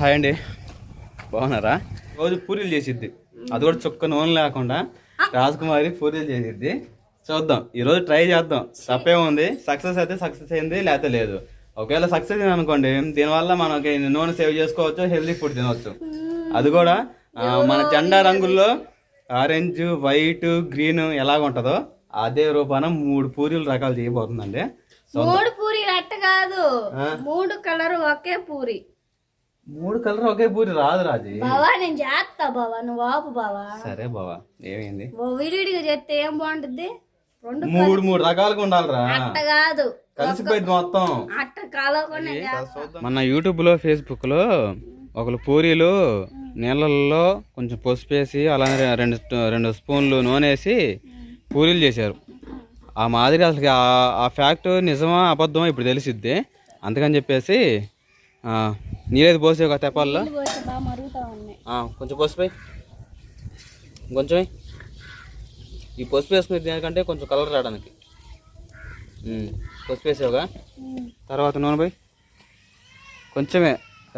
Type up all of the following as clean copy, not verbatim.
Hi అండి, బాగున్నారా? రోజు పూరీలు చేసిద్ది, అది కూడా చుక్క నూనె లేకుండా రాజకుమారి పూరీలు చేసిద్ది. చూద్దాం, ఈరోజు ట్రై చేద్దాం. తప్పేముంది, సక్సెస్ అయితే సక్సెస్ అయింది, లేకపోతే లేదు. ఒకవేళ సక్సెస్ అయింది అనుకోండి, దీనివల్ల మనకి నూనె సేవ్ చేసుకోవచ్చు, హెల్తీ ఫుడ్ తినవచ్చు. అది కూడా మన జెండా రంగుల్లో ఆరెంజ్, వైట్, గ్రీన్ ఎలాగ ఉంటుందో అదే రూపాన 3 పూరీలు రకాలు చేయబోతుందండి. 3 పూరీలు అట్ట కాదు, 3 కలర్ ఒకే పూరి. 3 కలర్ ఒకే పూరి రాదు రాజీ. బావా నేను చేస్తా బావా, నువ్వు ఆపు బావా. సరే బావా, ఏమైంది? విడివిడిగా చేస్తే ఏం బాగుంటుంది? 3 రకాలుగా ఉండాలిరా. అట్ట కాదు, కలిసిపోయింది మొత్తం. అట్ట కాలకుండా. మన యూట్యూబ్ లో, ఫేస్బుక్ లో ఒకరు పూరీలు నీళ్ళల్లో కొంచెం పసుపు వేసి అలానే 2 స్పూన్లు నూనె వేసి పూరీలు చేశారు. ఆ మాదిరి అసలు ఆ ఫ్యాక్ట్ నిజమా అబద్ధమా ఇప్పుడు తెలిసిద్ది. అందుకని చెప్పేసి నీళ్ళైతే పోసే ఒక తెపాల్లో కొంచెం పసుపు, కొంచెం ఈ పసుపు వేసుకునే దేనికంటే కొంచెం కలర్ రావడానికి పసుపు వేసావుగా. తర్వాత నూనె పోయి కొంచెమే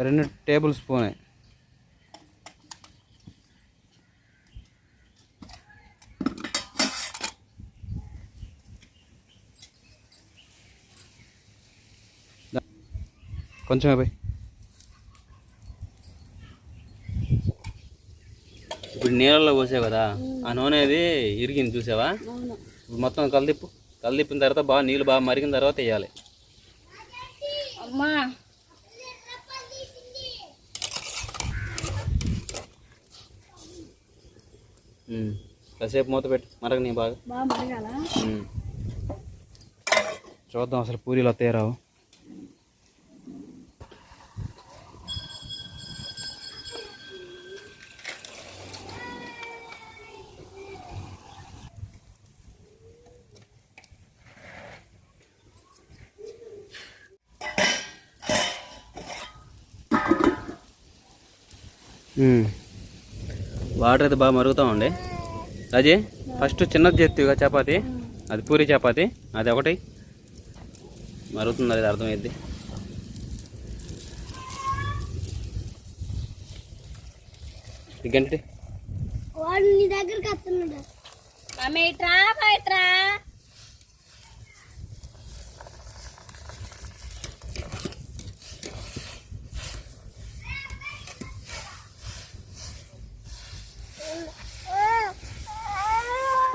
2 టేబుల్ స్పూనే. కొంచెమే పోయి. ఇప్పుడు నీళ్ళల్లో పోసావు కదా, ఆ నూనె అది ఇరిగింది చూసావా? ఇప్పుడు మొత్తం కలదిప్పిన తర్వాత బాగా నీళ్ళు బాగా మరిగిన తర్వాత వేయాలి. కాసేపు మూత పెట్టి మరగని బాగా. చూద్దాం అసలు పూరీలు వస్తాయి రావు. వాటర్ అయితే బాగా మరుగుతామండి. రాజీ, ఫస్ట్ చిన్నది చేస్తావుగా చపాతి, అది పూరి చపాతి, అది ఒకటి మరుగుతుంది, అది అర్థమైద్ది. గంటే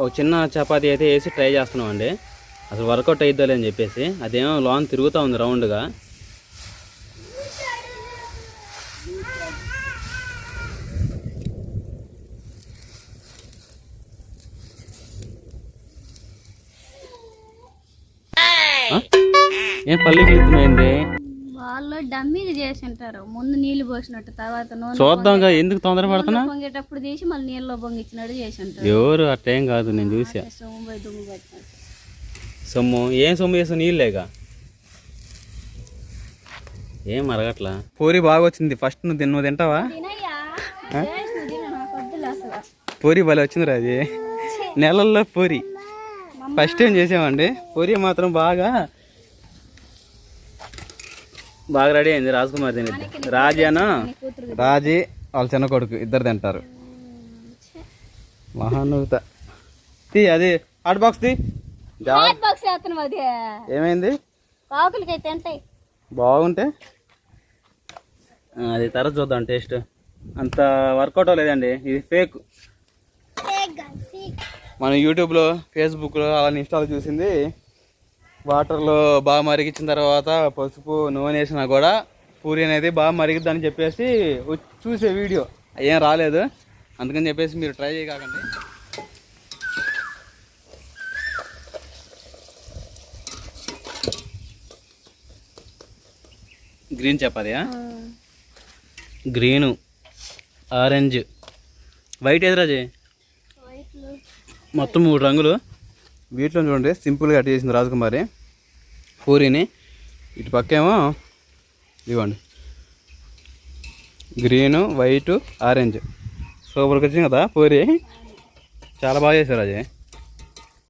ఒక చిన్న చపాతీ అయితే వేసి ట్రై చేస్తున్నాం అండి. అసలు వర్కౌట్ అయిద్దాలి అని చెప్పేసి అదేమో లాంగ్ తిరుగుతూ ఉంది రౌండ్గా. ఏం పల్లికి ఇస్తున్నాయింది? వాళ్ళు డమ్మీలు చేసి ఉంటారు, ముందు నీళ్లు పోసినట్టు, తర్వాత చూద్దాంగా. ఎందుకు తొందర పడుతున్నా? పొంగేటప్పుడు తీసి మళ్ళీ నీళ్ళలో పొంగిచ్చినట్టు చేసి ఉంటారు. ఎవరు అట్టేం కాదు, నేను చూసా. సొమ్ము ఏం సొమ్ము చేస్తావు? నీళ్ళేగా, ఏం మరగట్లా. పూరి బాగా వచ్చింది. ఫస్ట్ నువ్వు తింటావా? పూరి భలే వచ్చింది రాజీ. నెలల్లో పూరి ఫస్ట్ టైం చేసామండి. పూరి మాత్రం బాగా రెడీ అయింది. రాజకుమారి తినిద్ది. రాజీ వాళ్ళ చిన్న కొడుకు ఇద్దరు తింటారు. మహానుత అది హాట్ బాక్స్ ఏమైంది? బాగుంటే అది తర్వాత చూద్దాం. టేస్ట్ అంత వర్కౌట్ అవ్వలేదండి, ఇది ఫేక్. మనం యూట్యూబ్లో, ఫేస్బుక్లో అలా ఇన్స్టాలో చూసింది. వాటర్లో బాగా మరిగించిన తర్వాత పసుపు నూనె వేసినా కూడా పూరి అనేది బాగా మరిగిద్దని చెప్పేసి చూసే వీడియో ఏం రాలేదు. అందుకని చెప్పేసి మీరు ట్రై చేయకండి. గ్రీన్ చపాతీయా? గ్రీను, ఆరెంజ్, వైట్ ఏది రాజే? మొత్తం 3 రంగులు. వీటిలో చూడండి సింపుల్గా అట్ట చేసింది రాజకుమారి పూరీని. ఇటు పక్కేమో ఇవ్వండి గ్రీను, వైటు, ఆరెంజ్. సూపర్గా వచ్చింది కదా పూరి. చాలా బాగా చేశారు అజయ్.